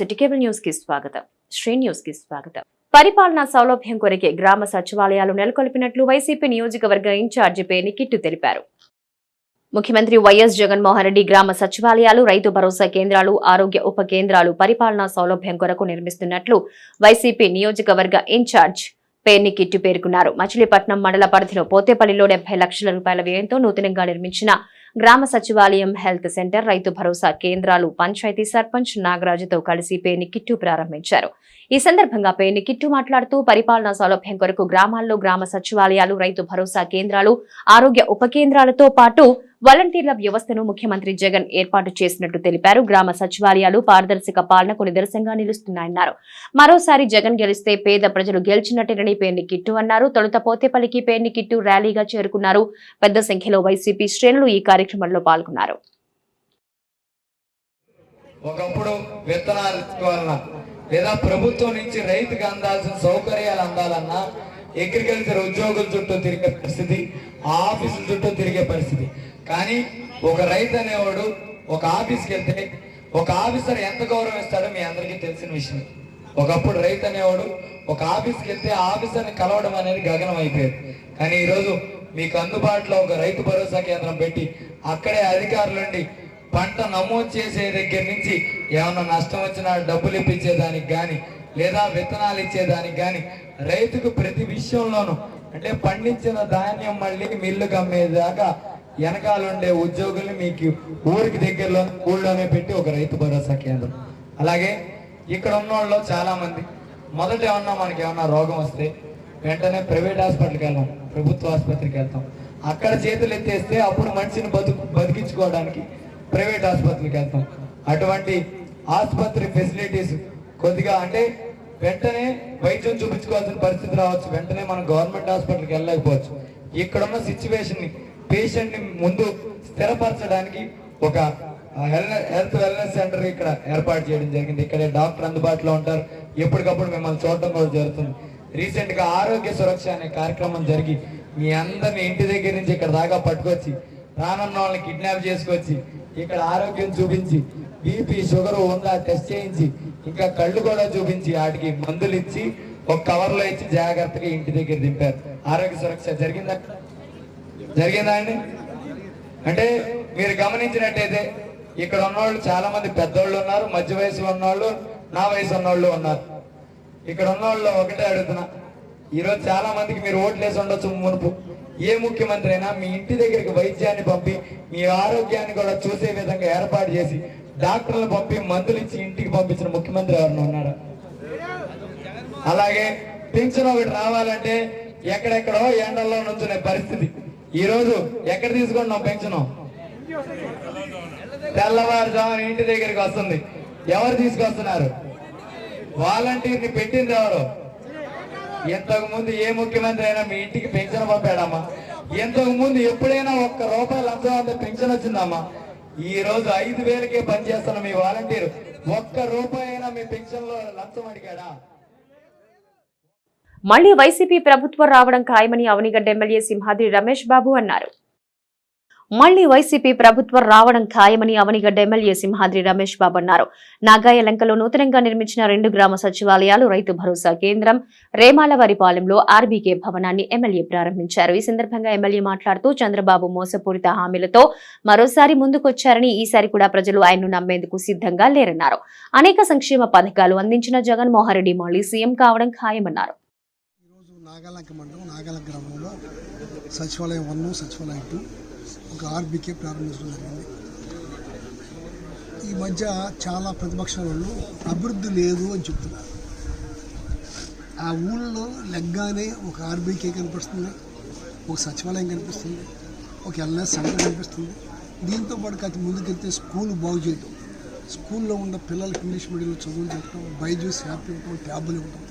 City cable news కి స్వాగతం. Shri news కి స్వాగతం. పరిపాలనా సౌలభ్యం కొరకే గ్రామ సచివాలయాలు నెలకొల్పినట్లు వైసీపీ నియోజకవర్గ ఇన్ఛార్జి పేర్ని కిట్టు తెలిపారు. ముఖ్యమంత్రి వైఎస్ జగన్మోహన్ రెడ్డి గ్రామ సచివాలయాలు, రైతు భరోసా కేంద్రాలు, ఆరోగ్య ఉప కేంద్రాలు పరిపాలనా సౌలభ్యం కొరకు నిర్మిస్తున్నట్లు వైసీపీ నియోజకవర్గ ఇన్ఛార్జ్ పేర్ని కిట్టు పేర్కొన్నారు. మచిలీపట్నం మండల పరిధిలో పోతేపల్లిలో 70 లక్షల రూపాయల వ్యయంతో నూతనంగా నిర్మించిన గ్రామ సచివాలయం, హెల్త్ సెంటర్, రైతు భరోసా కేంద్రాలు పంచాయతీ సర్పంచ్ నాగరాజుతో కలిసి పేర్ని కిట్టు ప్రారంభించారు. ఈ సందర్భంగా పేర్ని కిట్టు మాట్లాడుతూ పరిపాలనా సౌలభ్యం కొరకు గ్రామాల్లో గ్రామ సచివాలయాలు, రైతు భరోసా కేంద్రాలు, ఆరోగ్య ఉప కేంద్రాలతో పాటు వాలంటీర్ల వ్యవస్థను ముఖ్యమంత్రి జగన్ ఏర్పాటు చేసినట్టు తెలిపారు. గ్రామ సచివాలయాలు పారదర్శక పాలనకు నిదర్శనంగా నిలుస్తున్నాయన్నారు. మరోసారి జగన్ గెలిస్తే పేద ప్రజలు గెలిచినట్టేనని పేర్ని కిట్టు అన్నారు. తొలుత పోతేపల్లికి పేర్ని కిట్టు ర్యాలీగా చేరుకున్నారు. పెద్ద సంఖ్యలో వైసీపీ శ్రేణులు ఈ కార్యక్రమంలో పాల్గొన్నారు. ఒకప్పుడు విత్తనాలు ఇచ్చుకోవాలన్నా లేదా ప్రభుత్వం నుంచి రైతుకు అందాల్సిన సౌకర్యాలు అందాలన్నా అగ్రికల్చర్ ఉద్యోగుల చుట్టూ తిరిగే పరిస్థితి, ఆఫీసుల చుట్టూ తిరిగే పరిస్థితి. కానీ ఒక రైతు అనేవాడు ఒక ఆఫీస్కి వెళ్తే ఒక ఆఫీసర్ ఎంత గౌరవం ఇస్తాడో మీ అందరికీ తెలిసిన విషయం. ఒకప్పుడు రైతు అనేవాడు ఒక ఆఫీస్కి వెళ్తే ఆఫీసర్ని కలవడం అనేది గగనం అయిపోయేది. కానీ ఈరోజు మీకు అందుబాటులో ఒక రైతు భరోసా కేంద్రం పెట్టి అక్కడే అధికారులుండి పంట నమోదు చేసే దగ్గర నుంచి ఏమన్నా నష్టం వచ్చినా డబ్బులు ఇప్పించేదానికి కానీ లేదా విత్తనాలు ఇచ్చేదానికి కానీ రైతుకు ప్రతి విషయంలోనూ అంటే పండించిన ధాన్యం మళ్ళీ మిల్లుకు అమ్మేదాకా వెనకాలండే ఉద్యోగుల్ని మీకు ఊరికి దగ్గరలో ఊళ్ళోనే పెట్టి ఒక రైతు భరోసా కేంద్రం. అలాగే ఇక్కడ ఉన్న వాళ్ళు చాలా మంది మొదట మనకి ఏమన్నా రోగం వస్తే వెంటనే ప్రైవేట్ హాస్పిటల్కి వెళ్తాం, ప్రభుత్వ ఆసుపత్రికి వెళ్తాం. అక్కడ చేతులు ఎత్తేస్తే అప్పుడు మనిషిని బతికించుకోవడానికి ప్రైవేట్ ఆసుపత్రికి వెళ్తాం. అటువంటి ఆసుపత్రి ఫెసిలిటీస్ కొద్దిగా అంటే వెంటనే వైద్యం చూపించుకోవాల్సిన పరిస్థితి రావచ్చు, వెంటనే మనం గవర్నమెంట్ హాస్పిటల్కి వెళ్ళలేకపోవచ్చు. ఇక్కడున్న సిచ్యువేషన్ ని పేషెంట్ ని ముందు స్థిరపరచడానికి ఒక హెల్త్ వెల్నెస్ సెంటర్ ఇక్కడ ఏర్పాటు చేయడం జరిగింది. ఇక్కడే డాక్టర్ అందుబాటులో ఉంటారు, ఎప్పటికప్పుడు మిమ్మల్ని చూడటం కూడా జరుగుతుంది. రీసెంట్ గా ఆరోగ్య సురక్ష అనే కార్యక్రమం జరిగి మీ అందరిని ఇంటి దగ్గర నుంచి ఇక్కడ దాకా పట్టుకొచ్చి రానున్న వాళ్ళని కిడ్నాప్ చేసుకొచ్చి ఇక్కడ ఆరోగ్యం చూపించి బీపీ షుగర్ ఉందా టెస్ట్ చేయించి ఇంకా కళ్ళు కూడా చూపించి వాటికి మందులు ఇచ్చి ఒక కవర్లో ఇచ్చి జాగ్రత్తగా ఇంటి దగ్గర దింపారు. ఆరోగ్య సురక్ష జరిగిందా అండి? అంటే మీరు గమనించినట్టయితే ఇక్కడ ఉన్నవాళ్ళు చాలా మంది పెద్దోళ్ళు ఉన్నారు, మధ్య వయసులో ఉన్నవాళ్ళు, నా వయసు ఉన్నవాళ్ళు ఉన్నారు. ఇక్కడ ఉన్నవాళ్ళు ఒకటే అడుగుతున్నా, ఈరోజు చాలా మందికి మీరు ఓట్లు వేసి ఉండొచ్చు. మునుపు ఏ ముఖ్యమంత్రి అయినా మీ ఇంటి దగ్గరికి వైద్యాన్ని పంపి మీ ఆరోగ్యాన్ని కూడా చూసే విధంగా ఏర్పాటు చేసి డాక్టర్లు పంపి మందులు ఇచ్చి ఇంటికి పంపించిన ముఖ్యమంత్రి ఎవరైనా ఉన్నారా? అలాగే పింఛన్ ఒకటి రావాలంటే ఎక్కడెక్కడో ఎండల్లో నుంచునే పరిస్థితి. ఈ రోజు ఎక్కడ తీసుకుంటున్నాం పెన్షన్? తెల్లవారుజామున ఇంటి దగ్గరికి వస్తుంది. ఎవరు తీసుకొస్తున్నారు? వాలంటీర్ని పెట్టింది ఎవరు? ఇంతకు ముందు ఏ ముఖ్యమంత్రి అయినా మీ ఇంటికి పెన్షన్ పంపాడమ్మా? ఇంతకు ముందు ఎప్పుడైనా ₹1 లంచం అంత పెన్షన్ వచ్చిందమ్మా? ఈ రోజు 5,000కే పనిచేస్తున్న మీ వాలంటీర్ ₹1 అయినా మీ పెన్షన్ లో లంచం అడిగాడా? మళ్లీ వైసీపీ ప్రభుత్వం రావడం ఖాయమని అవనిగడ్డ ఎమ్మెల్యే సింహాద్రి రమేష్ బాబు అన్నారు. మళ్లీ వైసీపీ ప్రభుత్వం రావడం ఖాయమని అవనిగడ్డ ఎమ్మెల్యే సింహాద్రి రమేష్ బాబు అన్నారు. నాగాయలంకలో నూతనంగా నిర్మించిన 2 గ్రామ సచివాలయాలు, రైతు భరోసా కేంద్రం, రేమాలవారిపాలెంలో ఆర్బీకే భవనాన్ని ఎమ్మెల్యే ప్రారంభించారు. ఈ సందర్భంగా ఎమ్మెల్యే మాట్లాడుతూ చంద్రబాబు మోసపూరిత హామీలతో మరోసారి ముందుకొచ్చారని, ఈసారి కూడా ప్రజలు ఆయన్ను నమ్మేందుకు సిద్ధంగా లేరన్నారు. అనేక సంక్షేమ పథకాలు అందించిన జగన్మోహన్ రెడ్డి మళ్లీ సీఎం కావడం ఖాయమన్నారు. నాగాలంక మండలం నాగాలంక గ్రామంలో సచివాలయం 1, సచివాలయం 2 ఒక ఆర్బీకే ప్రారంభించడం జరిగింది. ఈ మధ్య చాలా ప్రతిపక్షాల వాళ్ళు అభివృద్ధి లేదు అని చెప్తున్నారు. ఆ ఊళ్ళో లెగ్గానే ఒక ఆర్బీకే కనిపిస్తుంది, ఒక సచివాలయం కనిపిస్తుంది, ఒక ఎల్ఎస్ సెంటర్ కనిపిస్తుంది. దీంతో పాటు కాస్త ముందుకెళ్తే స్కూల్ బాగు చేయటం, స్కూల్లో ఉన్న పిల్లలకి ఇంగ్లీష్ మీడియంలో చదువులు చెప్పడం, బైజూస్ యాప్ ఇవ్వటం, ట్యాబులు ఇవ్వటం,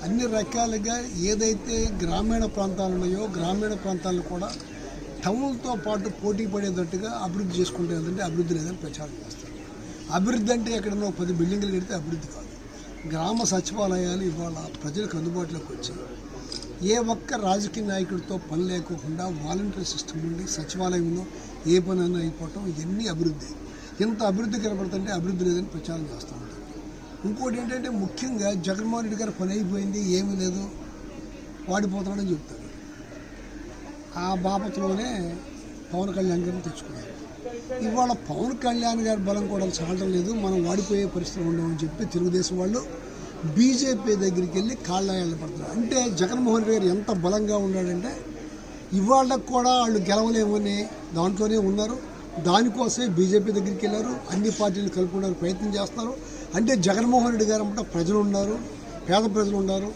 అన్ని రకాలుగా ఏదైతే గ్రామీణ ప్రాంతాలు ఉన్నాయో గ్రామీణ ప్రాంతాలను కూడా టౌన్తో పాటు పోటీ పడేటట్టుగా అభివృద్ధి చేసుకుంటే ఏంటంటే అభివృద్ధి లేదని ప్రచారం చేస్తారు. అభివృద్ధి అంటే ఎక్కడన్నా 10 బిల్డింగ్లు కడితే అభివృద్ధి కాదు. గ్రామ సచివాలయాలు ఇవాళ ప్రజలకు అందుబాటులోకి వచ్చి ఏ ఒక్క రాజకీయ నాయకుడితో పని లేకోకుండా వాలంటీర్ సిస్టమ్ నుండి సచివాలయంలో ఏ పనైనా అయిపోవటం, ఇవన్నీ అభివృద్ధి. ఎంత అభివృద్ధి కనబడుతుంటే అభివృద్ధి లేదని ప్రచారం చేస్తూ ఉంటారు. ఇంకోటి ఏంటంటే ముఖ్యంగా జగన్మోహన్ రెడ్డి గారు పని అయిపోయింది, ఏమీ లేదు, వాడిపోతున్నాడని చెప్తారు. ఆ బాపత్లోనే పవన్ కళ్యాణ్ గారిని తెచ్చుకున్నారు. ఇవాళ పవన్ కళ్యాణ్ గారి బలం కూడా చాలడం లేదు, మనం వాడిపోయే పరిస్థితులు ఉండమని చెప్పి తెలుగుదేశం వాళ్ళు బీజేపీ దగ్గరికి వెళ్ళి కాళ్ళ పడుతున్నారు. అంటే జగన్మోహన్ రెడ్డి గారు ఎంత బలంగా ఉన్నాడంటే ఇవాళకు కూడా వాళ్ళు గెలవలేమని దాంట్లోనే ఉన్నారు. దానికోసమే బీజేపీ దగ్గరికి వెళ్ళారు, అన్ని పార్టీలు కలుపుకోవడానికి ప్రయత్నం చేస్తున్నారు. అంటే జగన్మోహన్ రెడ్డి గారు అంటే ప్రజలు ఉన్నారు, పేద ప్రజలు ఉన్నారు.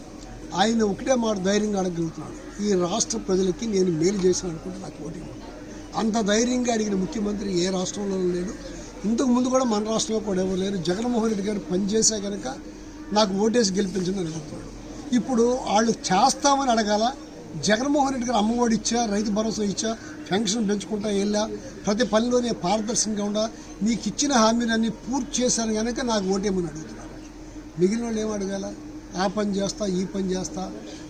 ఆయన ఒకటే మాట ధైర్యంగా అడగలుగుతున్నాడు, ఈ రాష్ట్ర ప్రజలకి నేను మేలు చేశాను అనుకుంటే నాకు ఓటు ఇవ్వండి. అంత ధైర్యంగా అడిగిన ముఖ్యమంత్రి ఏ రాష్ట్రంలోనూ లేడు. ఇంతకు ముందు కూడా మన రాష్ట్రంలో కూడా ఎవరు లేరు. జగన్మోహన్ రెడ్డి గారు పనిచేసే కనుక నాకు ఓటేసి గెలిపించని అడుగుతున్నాడు. ఇప్పుడు వాళ్ళు చేస్తామని అడగాల. జగన్మోహన్ రెడ్డి గారు అమ్మఒడి ఇచ్చా, రైతు భరోసా ఇచ్చా, పెన్షన్ పెంచుకుంటా వెళ్ళా, ప్రతి పనిలోనే పారదర్శకంగా ఉండా, నీకు ఇచ్చిన హామీలన్నీ పూర్తి చేశాను కనుక నాకు ఓటేమని అడుగుతున్నారు. మిగిలిన వాళ్ళు ఏం అడగాల? ఆ పని చేస్తా, ఈ పని చేస్తా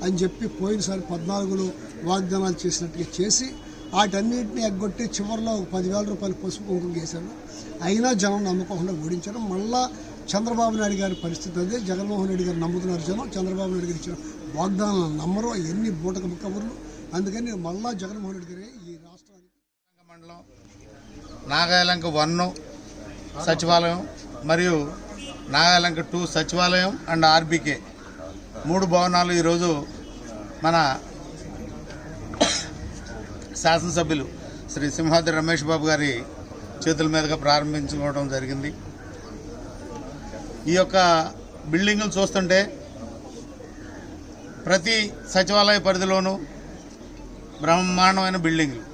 అని చెప్పి పోయినసారి 14లో వాగ్దానాలు చేసినట్టుగా చేసి వాటన్నింటినీ ఎగ్గొట్టి చివరిలో 10,000 రూపాయలు పసుపు కుంకుమ వేశాడు. అయినా జనం నమ్మకుండా ఓడించారు. మళ్ళా చంద్రబాబు నాయుడు గారి పరిస్థితి అదే. జగన్మోహన్ రెడ్డి గారు నమ్ముతున్నారు జనం, చంద్రబాబు నాయుడు గారు ఇచ్చిన వాగ్దానాలను నమ్మరు, ఎన్ని బూటకపు కబుర్లు. అందుకని మళ్ళా జగన్మోహన్ రెడ్డి గారే ఈ రాష్ట్రానికి. మండలం నాగాయలంక 1 సచివాలయం మరియు నాగాయలంక 2 సచివాలయం అండ్ ఆర్బీకే 3 భవనాలు ఈరోజు మన శాసనసభ్యులు శ్రీ సింహాద్రి రమేష్ బాబు గారి చేతుల మీదుగా ప్రారంభించుకోవడం జరిగింది. ఈ యొక్క బిల్డింగులు చూస్తుంటే ప్రతి సచివాలయ పరిధిలోనూ బ్రహ్మాండమైన బిల్డింగులు.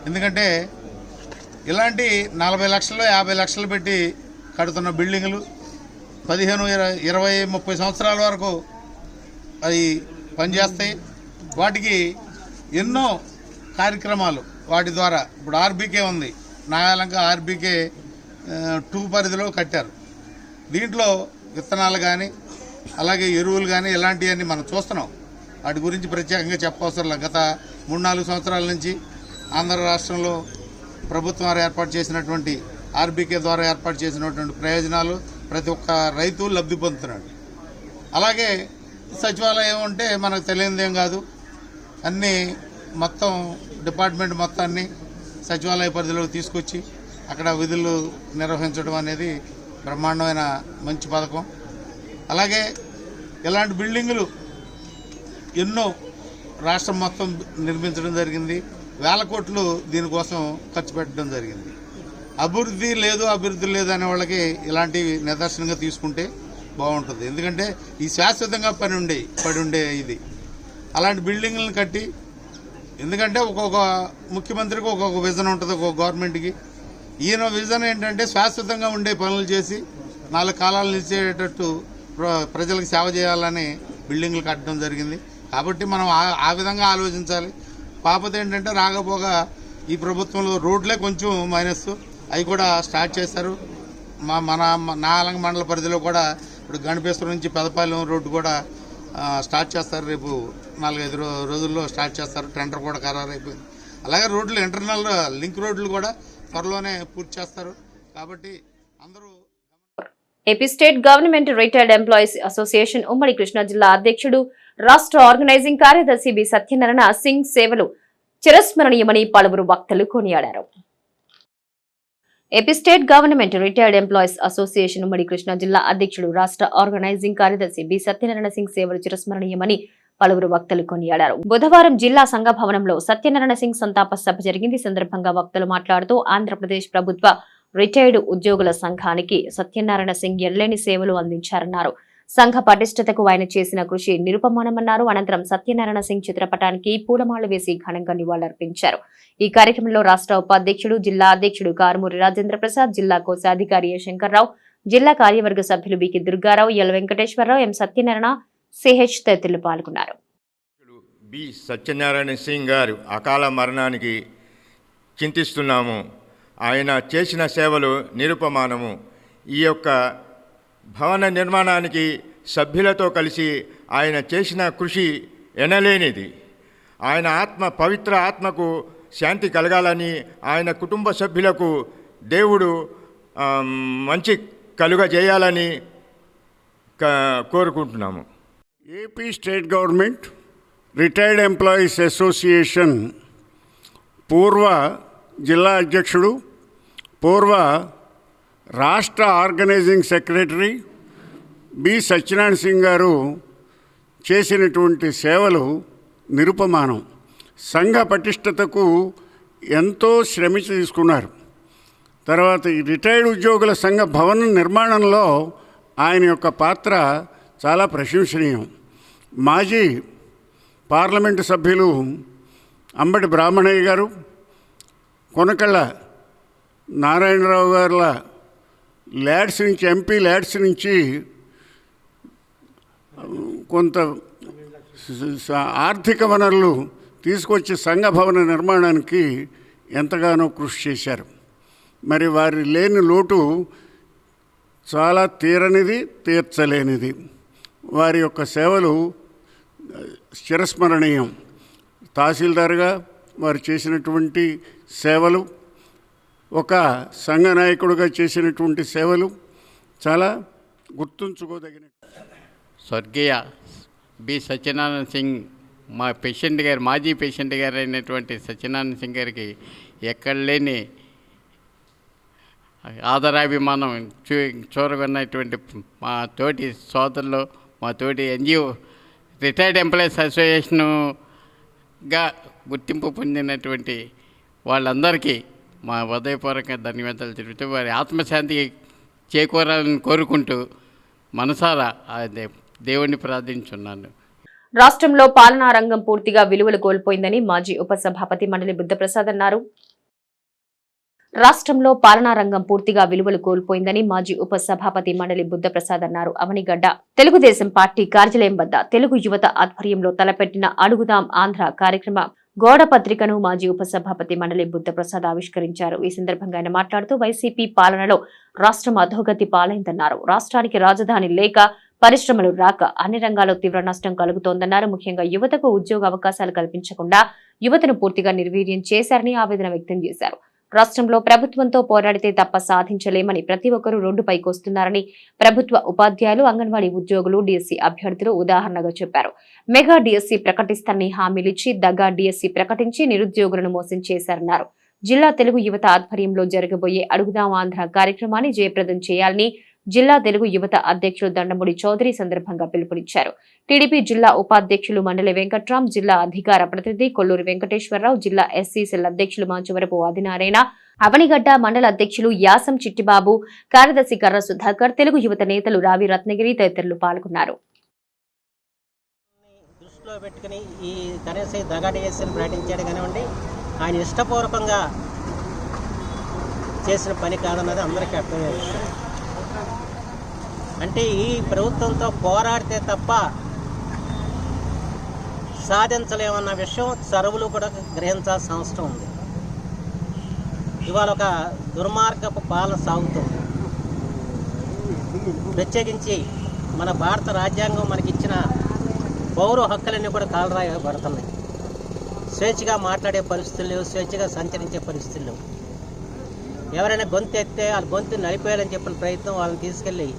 ఎందుకంటే ఇలాంటి 40 లక్షలు 50 లక్షలు పెట్టి కడుతున్న బిల్డింగులు 15, 20, 30 సంవత్సరాల వరకు అవి పనిచేస్తాయి. వాటికి ఎన్నో కార్యక్రమాలు వాటి ద్వారా ఇప్పుడు ఆర్బీకే ఉంది, నాగాలంక ఆర్బీకే 2 పరిధిలో కట్టారు. దీంట్లో విత్తనాలు కానీ అలాగే ఎరువులు కానీ ఇలాంటివన్నీ మనం చూస్తున్నాం. వాటి గురించి ప్రత్యేకంగా చెప్పవసరం లేదు. గత 3-4 సంవత్సరాల నుంచి ఆంధ్ర రాష్ట్రంలో ప్రభుత్వం వారు ఏర్పాటు చేసినటువంటి ఆర్బీకే ద్వారా ఏర్పాటు చేసినటువంటి ప్రయోజనాలు ప్రతి ఒక్క రైతు లబ్ధి పొందుతున్నాడు. అలాగే సచివాలయం అంటే మనకు తెలియనిదేం కాదు, అన్నీ మొత్తం డిపార్ట్మెంట్ మొత్తాన్ని సచివాలయ పరిధిలోకి తీసుకొచ్చి అక్కడ విధులు నిర్వహించడం అనేది బ్రహ్మాండమైన మంచి పథకం. అలాగే ఇలాంటి బిల్డింగులు ఎన్నో రాష్ట్రం మొత్తం నిర్మించడం జరిగింది. 1,000 కోట్లు దీనికోసం ఖర్చు పెట్టడం జరిగింది. అభివృద్ధి లేదు అనే వాళ్ళకి ఇలాంటివి నిదర్శనంగా తీసుకుంటే బాగుంటుంది. ఎందుకంటే ఈ శాశ్వతంగా పడి ఉండే ఇది అలాంటి బిల్డింగులను కట్టి, ఎందుకంటే ఒక్కొక్క ముఖ్యమంత్రికి ఒక్కొక్క విజన్ ఉంటుంది, ఒక్కొక్క గవర్నమెంట్కి. ఈయన విజన్ ఏంటంటే శాశ్వతంగా ఉండే పనులు చేసి 4 కాలాలు నిలిచేటట్టు ప్రజలకు సేవ చేయాలని బిల్డింగ్లు కట్టడం జరిగింది. కాబట్టి మనం ఆ విధంగా ఆలోచించాలి. కాకపోతే ఏంటంటే రాకపోగా ఈ ప్రభుత్వంలో రోడ్లే కొంచెం మైనస్, అవి కూడా స్టార్ట్ చేశారు. మన నాగాలంక మండల పరిధిలో కూడా ఇప్పుడు గణపేశ్వరం నుంచి పెదపాలెం రోడ్డు కూడా స్టార్ట్ చేస్తారు. రేపు 4-5 రోజుల్లో స్టార్ట్ చేస్తారు. టెండర్ కూడా ఖరారు అయిపోయింది. అలాగే రోడ్లు ఇంటర్నల్ లింక్ రోడ్లు కూడా త్వరలోనే పూర్తి చేస్తారు. కాబట్టి అందరూ. AP state government retired employees association ఉమ్మడి కృష్ణా జిల్లా అధ్యక్షుడు రాష్ట్ర ఆర్గనైజింగ్ కార్యదర్శి బి సత్యనారాయణ సింగ్ సేవలు చిరస్మరణీయమని పలువురు వక్తలు కొనియాడారు. AP state government retired employees association ఉమ్మడి కృష్ణా జిల్లా అధ్యక్షుడు రాష్ట్ర ఆర్గనైజింగ్ కార్యదర్శి బి సత్యనారాయణ సింగ్ సేవలు చిరస్మరణీయమని పలువురు వక్తలు కొనియాడారు. బుధవారం జిల్లా సంఘ భవనంలో సత్యనారాయణ సింగ్ సంతాప సభ జరిగింది. ఈ సందర్భంగా వక్తలు మాట్లాడుతూ ఆంధ్రప్రదేశ్ ప్రభుత్వ రిటైర్డ్ ఉద్యోగుల సంఘానికి సత్యనారాయణ సింగ్ ఎనలేని సేవలు అందించారన్నారు. సంఘ పటిష్టతకు ఆయన చేసిన కృషి నిరుపమానమన్నారు. అనంతరం సత్యనారాయణ సింగ్ చిత్రపటానికి పూలమాల వేసి ఘనంగా నివాళులర్పించారు. ఈ కార్యక్రమంలో రాష్ట్ర ఉపాధ్యక్షుడు, జిల్లా అధ్యక్షుడు కారుమూరి రాజేంద్ర ప్రసాద్, జిల్లా కోశాధికారి ఏ శంకర్రావు, జిల్లా కార్యవర్గ సభ్యులు బికి దుర్గారావు, ఎల్ వెంకటేశ్వరరావు, ఎం సత్యనారాయణ, సిహెచ్ తదితరులు పాల్గొన్నారు. బి సత్యనారాయణ సింగ్ గారు అకాల మరణానికి చింతిస్తున్నాము. ఆయన చేసిన సేవలు నిరుపమానము. ఈ యొక్క భవన నిర్మాణానికి సభ్యులతో కలిసి ఆయన చేసిన కృషి ఎనలేనిది. ఆయన పవిత్ర ఆత్మకు శాంతి కలగాలని, ఆయన కుటుంబ సభ్యులకు దేవుడు మంచి కలుగజేయాలని కోరుకుంటున్నాము. AP state government retired employees association పూర్వ జిల్లా అధ్యక్షుడు, పూర్వ రాష్ట్ర organising secretary B Satyanarayana Singh గారు చేసినటువంటి సేవలు నిరుపమానం. సంఘ పటిష్టతకు ఎంతో శ్రమ తీసుకున్నారు. తర్వాత ఈ రిటైర్డ్ ఉద్యోగుల సంఘ భవన నిర్మాణంలో ఆయన యొక్క పాత్ర చాలా ప్రశంసనీయం. మాజీ పార్లమెంటు సభ్యులు అంబటి బ్రాహ్మణయ్య గారు, కొనకళ్ళ నారాయణరావు గారుల ల్యాడ్స్ నుంచి, ఎంపీ ల్యాడ్స్ నుంచి కొంత ఆర్థిక వనరులు తీసుకొచ్చి సంఘ భవన నిర్మాణానికి ఎంతగానో కృషి చేశారు. మరి వారి లేని లోటు చాలా తీరనిది, తీర్చలేనిది. వారి యొక్క సేవలు చిరస్మరణీయం. తహసీల్దార్గా వారు చేసినటువంటి సేవలు, ఒక సంఘ నాయకుడిగా చేసినటువంటి సేవలు చాలా గుర్తుంచుకోదగిన. స్వర్గీయ బి సత్యనారాయణ సింగ్ మా పేషెంట్ గారు, మాజీ పేషెంట్ గారు అయినటువంటి సత్యనారాయణ సింగ్ గారికి ఎక్కడ లేని ఆదరాభిమానం చూరగొన్నటువంటి మా తోటి సోదరులు, మా తోటి ఎన్జిఓ రిటైర్డ్ ఎంప్లాయీస్ అసోసియేషన్గా గుర్తింపు పొందినటువంటి వాళ్ళందరికీ మా హృదయపూర్వక ధన్యవాదాలు తెలుపుతూ వారి ఆత్మశాంతి చేకూరాలని కోరుకుంటూ మనసారా దేవుణ్ణి ప్రార్థించున్నాను. రాష్ట్రంలో పాలనా రంగం పూర్తిగా విలువలు కోల్పోయిందని మాజీ ఉపసభాపతి మండలి బుద్ధప్రసాద్ అన్నారు. రాష్ట్రంలో పాలనా రంగం పూర్తిగా విలువలు కోల్పోయిందని మాజీ ఉపసభాపతి మండలి బుద్ధప్రసాద్ అన్నారు. అవనిగడ్డ తెలుగుదేశం పార్టీ కార్యాలయం వద్ద తెలుగు యువత ఆధ్వర్యంలో తలపెట్టిన అడుగుదాం ఆంధ్ర కార్యక్రమ గోడ పత్రికను మాజీ ఉపసభాపతి మండలి బుద్ధప్రసాద్ ఆవిష్కరించారు. ఈ సందర్భంగా ఆయన మాట్లాడుతూ వైసీపీ పాలనలో రాష్ట్రం అధోగతి పాలైందన్నారు. రాష్ట్రానికి రాజధాని లేక, పరిశ్రమలు రాక అన్ని రంగాల్లో తీవ్ర నష్టం కలుగుతోందన్నారు. ముఖ్యంగా యువతకు ఉద్యోగ అవకాశాలు కల్పించకుండా యువతను పూర్తిగా నిర్వీర్యం చేశారని ఆవేదన వ్యక్తం చేశారు. రాష్ట్రంలో ప్రభుత్వంతో పోరాడితే తప్ప సాధించలేమని ప్రతి ఒక్కరూ రోడ్డుపైకి వస్తున్నారని ప్రభుత్వ ఉపాధ్యాయులు, అంగన్వాడీ ఉద్యోగులు, డిఎస్సీ అభ్యర్థులు ఉదాహరణగా చెప్పారు. మెగా డిఎస్సీ ప్రకటిస్తారని హామీలిచ్చి దగా డిఎస్సీ ప్రకటించి నిరుద్యోగులను మోసం చేశారన్నారు. జిల్లా తెలుగు యువత ఆధ్వర్యంలో జరగబోయే అడుగుదాం ఆంధ్ర కార్యక్రమాన్ని జయప్రదం చేయాలని జిల్లా తెలుగు యువత అధ్యక్షులు దండమూడి చౌదరి సందర్భంగా పిలుపునిచ్చారు. టీడీపీ జిల్లా ఉపాధ్యక్షులు మండలి వెంకట్రాం, జిల్లా అధికార ప్రతినిధి కొల్లూరి వెంకటేశ్వరరావు, జిల్లా ఎస్సీసీల అధ్యక్షులు మాచవరపు ఆదినారాయణ, అవనిగడ్డ మండల అధ్యక్షులు యాసం చిట్టిబాబు, కార్యదర్శి కర్ర సుధాకర్, తెలుగు యువత నేతలు రావి రత్నగిరి తదితరులు పాల్గొన్నారు. దృష్టిలో పెట్టుకుని ఈ కనీసం దగాడిఎస్సీని ప్రకటించాడు కానివ్వండి, ఆయన ఇష్టపూర్వకంగా చేసిన పని కాదన్నది అందరికీ అర్థమయ్యే విషయం. అంటే ఈ ప్రభుత్వంతో పోరాడితే తప్ప సాధించలేమన్న విషయం సర్వులు కూడా గ్రహించాల్సిన అవసరం ఉంది. ఇవాళ ఒక దుర్మార్గపు పాలన సాగుతుంది. ప్రత్యేకించి మన భారత రాజ్యాంగం మనకిచ్చిన పౌర హక్కులన్నీ కూడా కాలరాయబడుతున్నాయి. స్వేచ్ఛగా మాట్లాడే పరిస్థితులు లేవు, స్వేచ్ఛగా సంచరించే పరిస్థితులు లేవు. ఎవరైనా గొంతు ఎత్తే వాళ్ళ గొంతు నలిపేయాలని చెప్పిన ప్రయత్నం, వాళ్ళని తీసుకెళ్ళి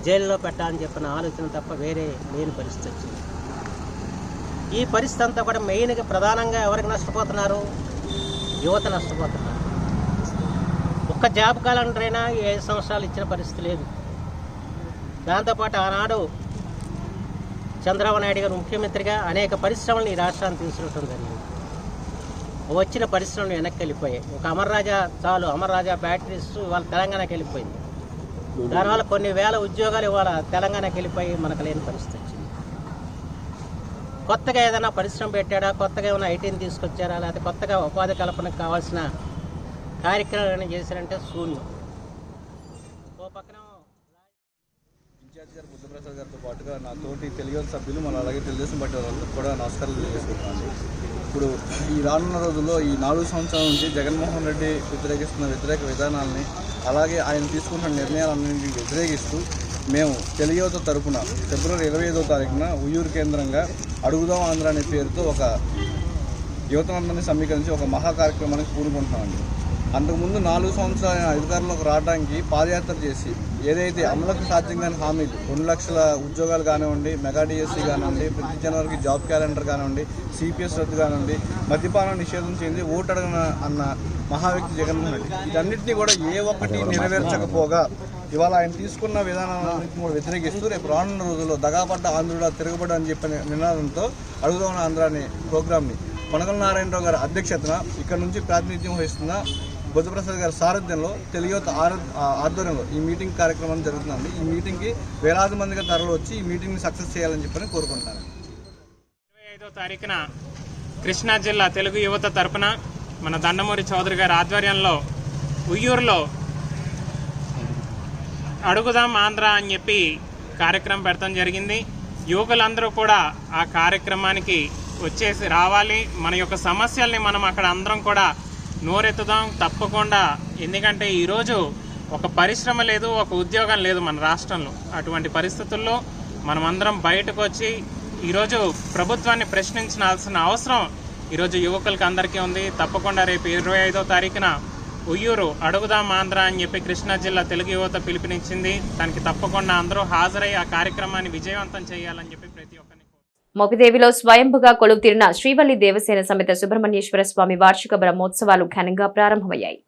జైల్లో పెట్టాలని చెప్పిన ఆలోచన తప్ప వేరే లేని పరిస్థితి వచ్చింది. ఈ పరిస్థితి అంతా కూడా మెయిన్గా ప్రధానంగా ఎవరికి నష్టపోతున్నారు? యువత నష్టపోతున్నారు. ఒక్క జాబ్ క్యాలెండర్ అయినా 5 సంవత్సరాలు ఇచ్చిన పరిస్థితి లేదు. దాంతోపాటు ఆనాడు చంద్రబాబు నాయుడు గారు ముఖ్యమంత్రిగా అనేక పరిశ్రమలను ఈ రాష్ట్రాన్ని తీసుకురావడం జరిగింది. వచ్చిన పరిశ్రమలు వెనక్కి వెళ్ళిపోయాయి. ఒక అమర్రాజా చాలు, అమర్రాజా బ్యాటరీస్ ఇవాళ తెలంగాణకి వెళ్ళిపోయింది. దానివల్ల కొన్ని వేల ఉద్యోగాలు ఇవాళ తెలంగాణకి వెళ్ళిపోయి మనకు లేని పరిస్థితి వచ్చింది. కొత్తగా ఏదైనా పరిశ్రమ పెట్టాడా, కొత్తగా ఏమైనా ఐటీని తీసుకొచ్చారా, లేకపోతే కొత్తగా ఉపాధి కల్పనకు కావాల్సిన కార్యక్రమాలు చేశారంటే శూన్యం. ఓ పక్కన ఇన్ఛార్జ్ గారు బుద్ధప్రసాద్ గారితో పాటుగా నా తోటి తెలుగు సభ్యులు, మన అలాగే తెలుగుదేశం పార్టీ వాళ్ళందరూ కూడా నమస్కారాలు చేసుకుంటున్నాను. ఇప్పుడు ఈ రానున్న రోజుల్లో ఈ 4 సంవత్సరాల నుంచి జగన్మోహన్ రెడ్డి వ్యతిరేకిస్తున్న వ్యతిరేక విధానాలని, అలాగే ఆయన తీసుకుంటున్న నిర్ణయాలన్నింటినీ వ్యతిరేకిస్తూ మేము తెలుగు యువత తరపున ఫిబ్రవరి 25వ తారీఖున ఉయ్యూరు కేంద్రంగా అడుగుదాం ఆంధ్ర అనే పేరుతో ఒక యువతనందరినీ సమీకరించి ఒక మహా కార్యక్రమానికి పూనుకుంటున్నామండి. అంతకుముందు 4 సంవత్సరాల అధికారంలోకి రావడానికి పాదయాత్ర చేసి ఏదైతే అమలుకు సాధ్యం కాని హామీలు 2 లక్షల ఉద్యోగాలు కానివ్వండి, మెగా డిఎస్సీ కానివ్వండి, ప్రతి జనవరికి జాబ్ క్యాలెండర్ కానివ్వండి, సిపిఎస్ రద్దు కానివ్వండి, మద్యపానం నిషేధం చేయింది, ఓటు అడగన అన్న మహావ్యక్తి జగన్మోహన్ రెడ్డి వీటన్నిటినీ కూడా ఏ ఒక్కటి నెరవేర్చకపోగా ఇవాళ ఆయన తీసుకున్న విధానాలన్నింటినీ కూడా వ్యతిరేకిస్తూ రేపు రానున్న రోజుల్లో దగాపడ్డ ఆంధ్రుడా తిరగబడ్డ అని చెప్పిన నినాదంతో అడుగుదాం ఆంధ్ర అనే ప్రోగ్రామ్ని కొనగల నారాయణరావు గారి అధ్యక్షతన ఇక్కడ నుంచి ప్రాతినిధ్యం వహిస్తున్న బుద్ధప్రసాద్ గారి సారథ్యంలో తెలుగుత ఆధ్వర్యంలో ఈ మీటింగ్ కార్యక్రమం జరుగుతుందండి. ఈ మీటింగ్కి వేలాది మందిగా తరలి వచ్చి ఈ మీటింగ్ని సక్సెస్ చేయాలని చెప్పని కోరుకుంటాను. 25వ తారీఖున కృష్ణా జిల్లా తెలుగు యువత తరపున మన దండమూరి చౌదరి గారి ఆధ్వర్యంలో ఉయ్యూరులో అడుగుదాం ఆంధ్ర అని చెప్పి కార్యక్రమం పెడతాం జరిగింది. యువకులందరూ కూడా ఆ కార్యక్రమానికి వచ్చేసి రావాలి. మన యొక్క సమస్యల్ని మనం అక్కడ అందరం కూడా నోరెత్తుదాం తప్పకుండా. ఎందుకంటే ఈరోజు ఒక పరిశ్రమ లేదు, ఒక ఉద్యోగం లేదు మన రాష్ట్రంలో. అటువంటి పరిస్థితుల్లో మనమందరం బయటకు వచ్చి ఈరోజు ప్రభుత్వాన్ని ప్రశ్నించాల్సిన అవసరం ఈరోజు యువకులకి అందరికీ ఉంది. తప్పకుండా రేపు 25వ తారీఖున ఉయ్యూరు అడుగుదాం ఆంధ్ర అని చెప్పి కృష్ణా జిల్లా తెలుగు యువత పిలుపునిచ్చింది. దానికి తప్పకుండా అందరూ హాజరై ఆ కార్యక్రమాన్ని విజయవంతం చేయాలని చెప్పి ప్రతి ఒక్కరిని. మోపిదేవిలో స్వయంభుగా కొలువుతీరిన శ్రీవల్లి దేవసేన సమేత సుబ్రహ్మణ్యేశ్వర స్వామి వార్షిక బ్రహ్మోత్సవాలు ఘనంగా ప్రారంభమయ్యాయి.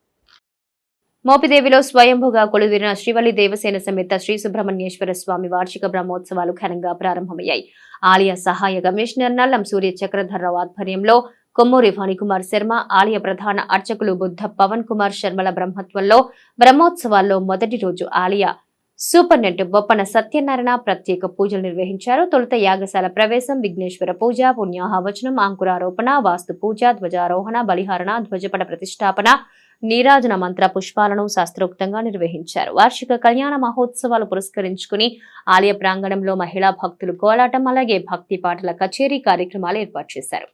మోపిదేవిలో స్వయంభుగా కొలువుతీరిన శ్రీవల్లి దేవసేన సమేత శ్రీ సుబ్రహ్మణ్యేశ్వర స్వామి వార్షిక బ్రహ్మోత్సవాలు ఘనంగా ప్రారంభమయ్యాయి. ఆలయ సహాయ కమిషనర్ నల్లం సూర్య చక్రధర్రావు ఆధ్వర్యంలో కొమ్మూరి ఫణికుమార్ శర్మ, ఆలయ ప్రధాన అర్చకులు బుద్ధ పవన్ కుమార్ శర్మల బ్రహ్మత్వంలో బ్రహ్మోత్సవాల్లో మొదటి రోజు ఆలయ సూపరింటెండెంట్ బొప్పన సత్యనారాయణ ప్రత్యేక పూజలు నిర్వహించారు. తొలుత యాగశాల ప్రవేశం, విఘ్నేశ్వర పూజ, పుణ్యాహవచనం, అంకురారోపణ, వాస్తు పూజ, ధ్వజారోహణ, బలిహరణ, ధ్వజపట ప్రతిష్టాపన, నీరాజన మంత్ర పుష్పాలను శాస్త్రోక్తంగా నిర్వహించారు. వార్షిక కళ్యాణ మహోత్సవాలు పురస్కరించుకుని ఆలయ ప్రాంగణంలో మహిళా భక్తులు కోలాటం, అలాగే భక్తి పాటల కచేరీ కార్యక్రమాలు ఏర్పాటు చేశారు.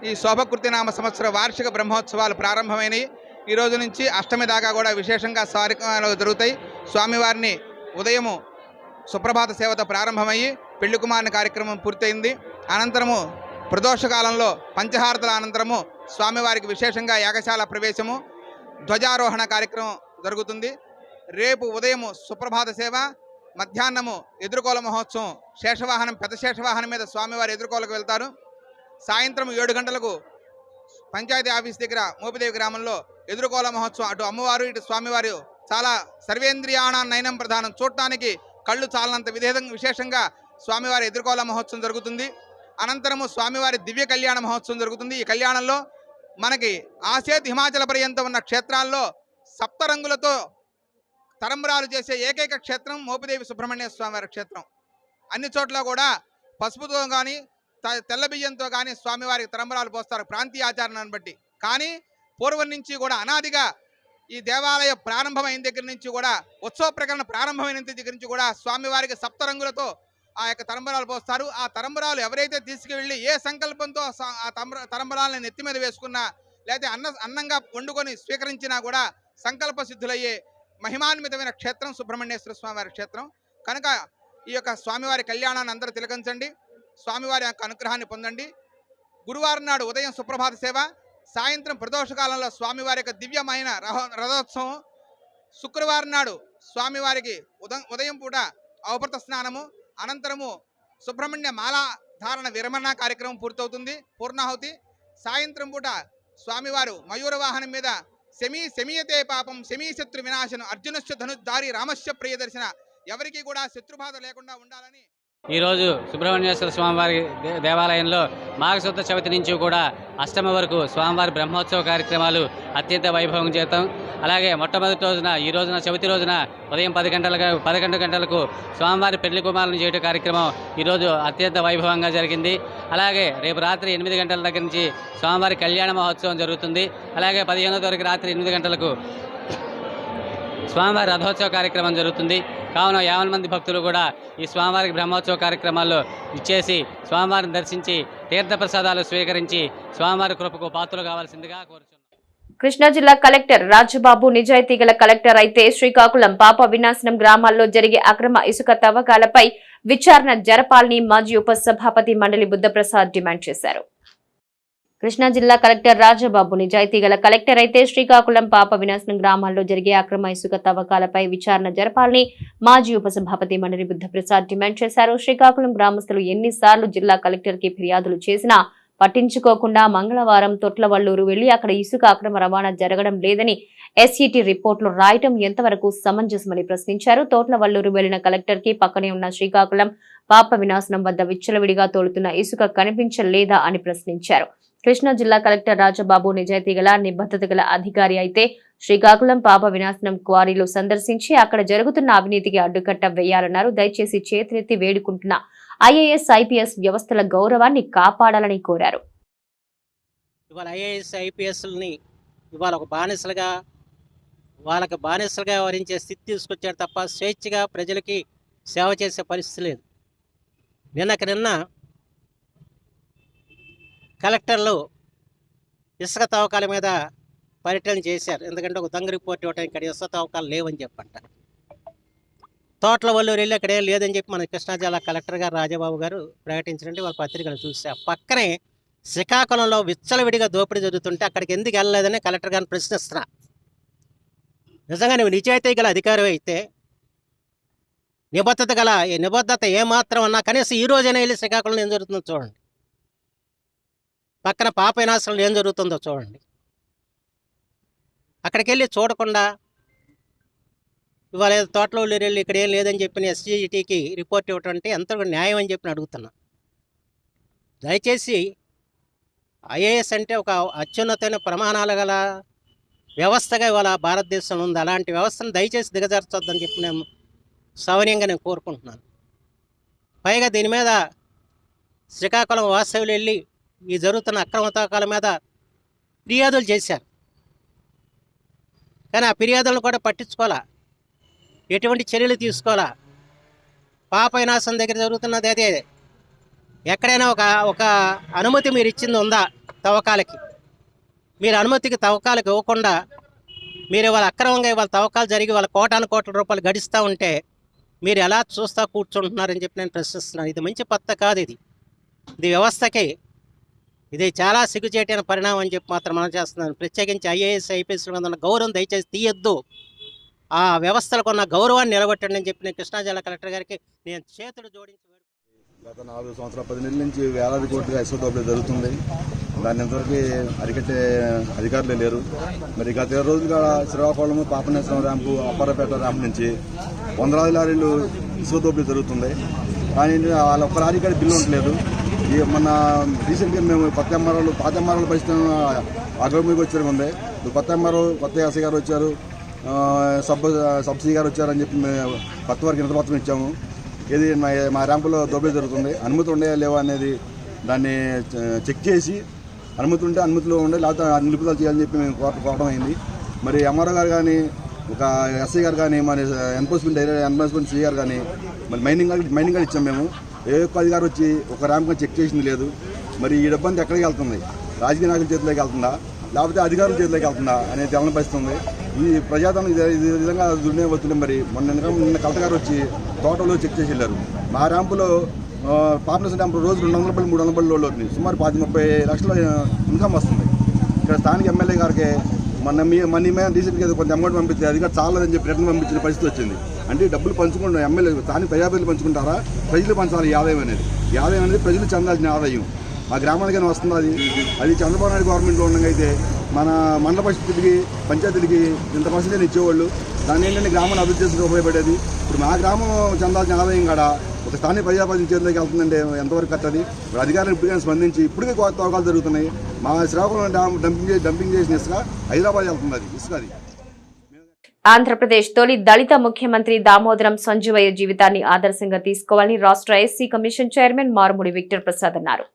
ఈ శోభకృతి నామ సంవత్సర వార్షిక బ్రహ్మోత్సవాలు ప్రారంభమైనవి. ఈ రోజు నుంచి అష్టమి దాకా కూడా విశేషంగా కార్యక్రమాలు జరుగుతాయి. స్వామివారిని ఉదయము సుప్రభాత సేవతో ప్రారంభమయ్యి పెళ్లి కుమారుని కార్యక్రమం పూర్తయింది. అనంతరము ప్రదోషకాలంలో పంచహారతుల అనంతరము స్వామివారికి విశేషంగా యాగశాల ప్రవేశము, ధ్వజారోహణ కార్యక్రమం జరుగుతుంది. రేపు ఉదయము సుప్రభాత సేవ, మధ్యాహ్నము ఎదుర్కోల మహోత్సవం, శేషవాహనం పెద్ద శేషవాహనం మీద స్వామివారి ఎదుర్కోలకు వెళ్తారు. సాయంత్రం 7 గంటలకు పంచాయతీ ఆఫీస్ దగ్గర మోపిదేవి గ్రామంలో ఎదుర్కోల మహోత్సవం. అటు అమ్మవారు ఇటు స్వామివారు చాలా సర్వేంద్రియాణ నయనం ప్రధానం, చూడటానికి కళ్ళు చాలనంత విశేషంగా స్వామివారి ఎదుర్కోల మహోత్సవం జరుగుతుంది. అనంతరము స్వామివారి దివ్య కళ్యాణ మహోత్సవం జరుగుతుంది. ఈ కళ్యాణంలో మనకి ఆసేత్ హిమాచల పర్యంతం ఉన్న క్షేత్రాల్లో సప్తరంగులతో తరంబరాలు చేసే ఏకైక క్షేత్రం మోపిదేవి సుబ్రహ్మణ్య స్వామివారి క్షేత్రం. అన్ని చోట్ల కూడా పసుపుతో కానీ తెల్ల బియ్యంతో కానీ స్వామివారికి తరంబరాలు పోస్తారు ప్రాంతీయ ఆచారాన్ని బట్టి. కానీ పూర్వం నుంచి కూడా అనాదిగా ఈ దేవాలయ ప్రారంభమైన దగ్గర నుంచి కూడా ఉత్సవ ప్రకరణ ప్రారంభమైన దగ్గర నుంచి కూడా స్వామివారికి సప్తరంగులతో ఆ యొక్క తరంబరాలు పోస్తారు. ఆ తరంబరాలు ఎవరైతే తీసుకువెళ్ళి ఏ సంకల్పంతో ఆ తరంబరాలను నెత్తి మీద వేసుకున్నా, లేకపోతే అన్నంగా వండుకొని స్వీకరించినా కూడా సంకల్ప సిద్ధులయ్యే మహిమాన్వితమైన క్షేత్రం సుబ్రహ్మణ్యేశ్వర స్వామివారి క్షేత్రం. కనుక ఈ యొక్క స్వామివారి కళ్యాణాన్ని అందరూ తిలకించండి, స్వామివారి యొక్క అనుగ్రహాన్ని పొందండి. గురువారం నాడు ఉదయం సుప్రభాత సేవ, సాయంత్రం ప్రదోషకాలంలో స్వామివారి యొక్క దివ్యమైన రథోత్సవం, శుక్రవారం నాడు స్వామివారికి ఉదయం పూట అవభృత స్నానము, అనంతరము సుబ్రహ్మణ్య మాలాధారణ విరమణ కార్యక్రమం పూర్తవుతుంది. పూర్ణాహుతి సాయంత్రం పూట స్వామివారు మయూర వాహనం మీద శమీయతే పాపం శమీశత్రు వినాశనం అర్జునశ్చ ధనుద్ధారి రామశ్చ ప్రియదర్శన, ఎవరికి కూడా శత్రుబాధ లేకుండా ఉండాలని ఈరోజు సుబ్రహ్మణ్యేశ్వర స్వామివారి దేవాలయంలో మాఘశుద్ధ చవితి నుంచి కూడా అష్టమి వరకు స్వామివారి బ్రహ్మోత్సవ కార్యక్రమాలు అత్యంత వైభవం చేద్దాం. అలాగే మొట్టమొదటి రోజున ఈ రోజున చవితి రోజున ఉదయం 11 గంటలకు స్వామివారి పెళ్లి కుమారులను చేయడం కార్యక్రమం ఈరోజు అత్యంత వైభవంగా జరిగింది. అలాగే రేపు రాత్రి 8 గంటల దగ్గర నుంచి స్వామివారి కళ్యాణ మహోత్సవం జరుగుతుంది. అలాగే 15వ తారీఖు రాత్రి 8 గంటలకు స్వామివారి రథోత్సవ కార్యక్రమం జరుగుతుంది. కావున 50 మంది భక్తులు కూడా ఈ స్వామివారికి బ్రహ్మోత్సవ కార్యక్రమాల్లో ఇచ్చేసి స్వామివారిని దర్శించి తీర్థప్రసాదాలు స్వీకరించి స్వామివారి కృపకు పాత్రలు కావాల్సిందిగా కోరుచున్నాం. కృష్ణా జిల్లా కలెక్టర్ రాజబాబు నిజాయితీ గల కలెక్టర్ అయితే శ్రీకాకుళం పాప వినాశనం గ్రామాల్లో జరిగే అక్రమ ఇసుక తవ్వకాలపై విచారణ జరపాలని మాజీ ఉపసభాపతి మండలి బుద్ధప్రసాద్ డిమాండ్ చేశారు. కృష్ణా జిల్లా కలెక్టర్ రాజబాబు నిజాయితీ గల కలెక్టర్ అయితే శ్రీకాకుళం పాప వినాశనం గ్రామాల్లో జరిగే అక్రమ ఇసుక తవ్వకాలపై విచారణ జరపాలని మాజీ ఉపసభాపతి మండలి బుద్ధప్రసాద్ డిమాండ్ చేశారు. శ్రీకాకుళం గ్రామస్తులు ఎన్నిసార్లు జిల్లా కలెక్టర్ కి ఫిర్యాదులు చేసినా పట్టించుకోకుండా మంగళవారం తొట్లవల్లూరు వెళ్లి అక్కడ ఇసుక అక్రమ రవాణా జరగడం లేదని ఎస్ఈటీ రిపోర్టులు రాయటం ఎంతవరకు సమంజసమని ప్రశ్నించారు. తోట్లవల్లూరు వెళ్లిన కలెక్టర్ కి పక్కనే ఉన్న శ్రీకాకుళం పాప వినాశనం వద్ద విచ్చలవిడిగా తోలుతున్న ఇసుక కనిపించలేదా అని ప్రశ్నించారు. కృష్ణా జిల్లా కలెక్టర్ రాజబాబు నిజాయితీ గల నిబద్ధత గల అధికారి అయితే శ్రీకాకుళం పాప వినాశనం క్వారీలు సందర్శించి అక్కడ జరుగుతున్న అవినీతికి అడ్డుకట్ట వేయాలన్నారు. దయచేసి చేతులెత్తి వేడుకుంటున్న ఐఏఎస్ ఐపీఎస్ వ్యవస్థల గౌరవాన్ని కాపాడాలని కోరారు. ఇవాళ ఐఏఎస్ ఐపీఎస్ని ఇవాళ ఒక బానిసలుగా వాళ్ళకి బానిసలుగా వ్యవహరించే స్థితి తీసుకొచ్చారు తప్ప స్వేచ్ఛగా ప్రజలకి సేవ చేసే పరిస్థితి లేదు. నిన్న కలెక్టర్లు ఇసుక తవ్వకాల మీద పర్యటన చేశారు. ఎందుకంటే ఒక దొంగ రిపోర్ట్ ఇవ్వటం ఇక్కడ ఇసుక తవ్వకాలు లేవని చెప్పంట. తోటలవల్లూరు వెళ్ళి అక్కడ ఏం లేదని చెప్పి మన కృష్ణా జిల్లా కలెక్టర్ గారు రాజబాబు గారు ప్రకటించినట్టు వాళ్ళ పత్రికలు చూసా. పక్కనే శ్రీకాకుళంలో విచ్చలవిడిగా దోపిడీ జరుగుతుంటే అక్కడికి ఎందుకు వెళ్ళలేదని కలెక్టర్ గారిని ప్రశ్నిస్తున్నా. నిజంగా నువ్వు నిజాయితీ గల అధికారి అయితే నిబద్ధత ఏమాత్రం అన్నా కనీసం ఈ రోజైనా వెళ్ళి శ్రీకాకుళంలో ఏం జరుగుతుందో చూడండి. పక్కన పాప వినాశనంలో ఏం జరుగుతుందో చూడండి. అక్కడికి వెళ్ళి చూడకుండా ఇవాళ తోటలో వెళ్ళి ఇక్కడ ఏం లేదని చెప్పిన ఎస్జీటీకి రిపోర్ట్ ఇవ్వటం అంటే ఎంత న్యాయం అని చెప్పి అడుగుతున్నా. దయచేసి ఐఏఎస్ అంటే ఒక అత్యున్నతమైన ప్రమాణాలు గల వ్యవస్థగా ఇవాళ భారతదేశంలో ఉంది. అలాంటి వ్యవస్థను దయచేసి దిగజార్చొద్దని చెప్పి నేను సౌనీయంగా నేను కోరుకుంటున్నాను. పైగా దీని మీద శ్రీకాకుళం వాస్తవ్యులు వెళ్ళి ఈ జరుగుతున్న అక్రమ తవ్వకాల మీద ఫిర్యాదులు చేశారు. కానీ ఆ ఫిర్యాదులను కూడా పట్టించుకోవాలా, ఎటువంటి చర్యలు తీసుకోవాలా. పాప వినాశం దగ్గర జరుగుతున్నది అదే. ఎక్కడైనా ఒక అనుమతి మీరు ఇచ్చింది ఉందా తవ్వకాలకి? మీరు అనుమతికి తవ్వకాలకు ఇవ్వకుండా మీరు ఇవాళ అక్రమంగా ఇవాళ తవ్వకాలు జరిగి వాళ్ళ కోట్ల రూపాయలు గడిస్తూ ఉంటే మీరు ఎలా చూస్తూ కూర్చుంటున్నారని చెప్పి నేను ప్రశ్నిస్తున్నాను. ఇది మంచి పద్ధతి కాదు. ఇది వ్యవస్థకి ఇది చాలా సిగ్గుచేటైన పరిణామం అని చెప్పి మాత్రం మనం చేస్తున్నాను. ప్రత్యేకించి ఐఏఎస్ ఐపీఎస్ల మీద ఉన్న గౌరవం దయచేసి తీయొద్దు. ఆ వ్యవస్థలకు ఉన్న గౌరవాన్ని నిలబెట్టండి అని చెప్పి నేను కృష్ణా జిల్లా కలెక్టర్ గారికి నేను చేతులు జోడించి గత 4 సంవత్సరాల 10 నెలల నుంచి వేలాది కోట్లుగా ఇసుక దోపిడీ జరుగుతుంది. దాన్ని ఎంతవరకు అరికట్టే అధికారులే లేరు. మరి గత 20 రోజులుగా శ్రీకాకుళం పాపనేశ్వరం ర్యాంపు అప్పారపేట ర్యాంపు నుంచి వందలాది లారీలు ఇసుక దోపిడీ జరుగుతుంది. కానీ వాళ్ళ ఒక్క లారీ కాడ బిల్లు ఉండలేదు. మొన్న రీసెంట్గా మేము కొత్త ఎంఆర్ఓలు పాత ఎంఆర్ఓల పరిస్థితి అగ్రమికి వచ్చారు ఉంది. కొత్త ఎంఆర్ఓ కొత్త ఎస్ఐ గారు వచ్చారు, సబ్ సి గారు వచ్చారని చెప్పి మేము కొత్త వారికి ఇంత మొత్తం ఇచ్చాము. ఇది మా ర్యాంపులో దోపిడీ జరుగుతుంది, అనుమతి ఉన్నాయా లేవా అనేది దాన్ని చెక్ చేసి అనుమతి ఉంటే అనుమతిలో ఉండే లేకపోతే నిలుపుదల చేయాలని చెప్పి మేము కోరడం అయింది. మరి ఎంఆర్ఓ గారు కానీ ఒక ఎస్ఐ గారు కానీ మరి ఎన్ఫోర్స్మెంట్ సిఐ గారు కానీ మరి మైనింగ్ గారు ఇచ్చాము. మేము ఏ ఒక్క అధికారి వచ్చి ఒక ర్యాంప్ చెక్ చేసింది లేదు. మరి ఈ డబ్బంతా ఎక్కడికి వెళ్తుంది? రాజకీయ నాయకుల చేతిలోకి వెళ్తుందా లేకపోతే అధికారుల చేతిలోకి వెళ్తుందా అనేది తెలని పరిస్థితి ఉంది. ఈ ప్రజాధనం ఈ విధంగా దుర్వినియోగం. మరి నిన్న కలెక్టర్ గారు వచ్చి తోటలో చెక్ చేసి వెళ్ళారు. మా ర్యాంపులో పాపులేషన్ ర్యాంపు రోజు 200 రూపాయలు 300 రూపాయలు లోడ్ అవుతుంది. సుమారు 30 లక్షల ఇన్కమ్ వస్తుంది. ఇక్కడ స్థానిక ఎమ్మెల్యే గారికి మొన్న రీసెంట్గా కొంత అమౌంట్ పంపిస్తే అది కూడా చాలదని చెప్పి రిటర్న్ పంపించిన పరిస్థితి వచ్చింది. అంటే డబ్బులు పంచుకుంటారు ఎమ్మెల్యే స్థానిక ప్రజాప్రతినిధులు పంచుకుంటారా, ప్రజలు పంచాలి ఈ ఆదాయం అనేది ప్రజలు చెందాల్సిన ఆదాయం. ఆ గ్రామానికైనా వస్తుంది అది చంద్రబాబు నాయుడు గవర్నమెంట్లో ఉండగా అయితే మన మండల పరిస్థితులకి పంచాయతీలకి ఇంత పరిస్థితిని ఇచ్చేవాళ్ళు. దాన్ని ఏంటంటే గ్రామాన్ని అభివృద్ధి చేసి ఉపయోగపడేది. ఇప్పుడు మా గ్రామం చెందాల్సిన ఆదాయం కూడా ఒక స్థానిక ప్రజాప్రతినిధి చేతిలోకి వెళ్తుందంటే ఎంతవరకు కట్టది. ఇప్పుడు అధికారులు ఇప్పటికైనా స్పందించి ఇప్పటికే తవ్వకాలు జరుగుతున్నాయి. మా శ్రీకాకుళం డంపింగ్ చేసిన ఇసుక హైదరాబాద్ వెళ్తుంది. అది ఇసుక అది. ఆంధ్రప్రదేశ్ తొలి దళిత ముఖ్యమంత్రి దామోదరం సంజీవయ్య జీవితాన్ని ఆదర్శంగా తీసుకోవాలని రాష్ట్ర SC commission chairman Marumudi Victor Prasad అన్నారు.